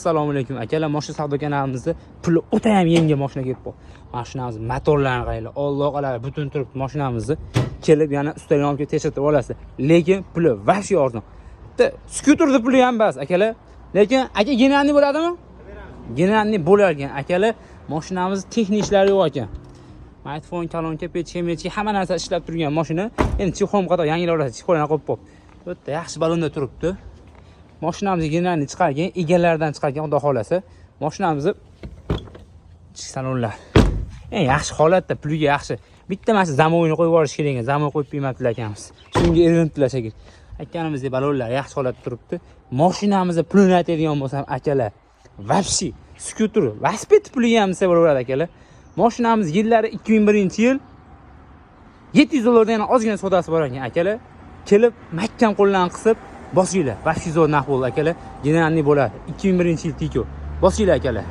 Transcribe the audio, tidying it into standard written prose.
Assalomu alaykum akalar, mashina savdo kanalimizda puli o'ta ham yengil mashina kelib qoldi. Mashinamiz motorlarini qaranglar, Alloh butun turibdi mashinamizni. Kelib yana ustalgan olib tekshirib olasiz. Lekin puli vahshiy arzon. Skuterni puli ham bas akalar. Lekin aka genanli bo'ladimi? Genanli bo'lar ekan akalar. Mashinamiz texnik ishlari yo'q ekan. Smartphone, kolonka, pechka, hamma narsa ishlab turgan mashina. Endi chexom qator yangilab olasiz, chexolani qo'yib qo'yib. O'ta yaxshi balonda turibdi. Mashinamizni genanli chiqargan, egalaridan chiqargan, xudo xolasa. Mashinamizni ichki salonlar. Eng yaxshi holatda, puliga yaxshi. Bitta mana shu zamoyini qo'yib yuborish kerak ekan. Zamoy qo'yib bermabdilar akamiz. Shunga erinibdilar shekil. Akamizning balonlar yaxshi holatda turibdi. Mashinamizni pulini aytadigan bo'lsam, akalar, vapshi, skuter, velosiped puliga ham desa bo'laveradi akalar. Mashinamiz yillari 2001-yil $700 dan ozgina savdosi bor ekan akalar. Kelib mahkam qo'ldan qisib bosinglar. Vapshi zo'r naq bo'ldi akalar. Generalniy bo'ladi. 2001-yil tiko. Bosinglar akalar.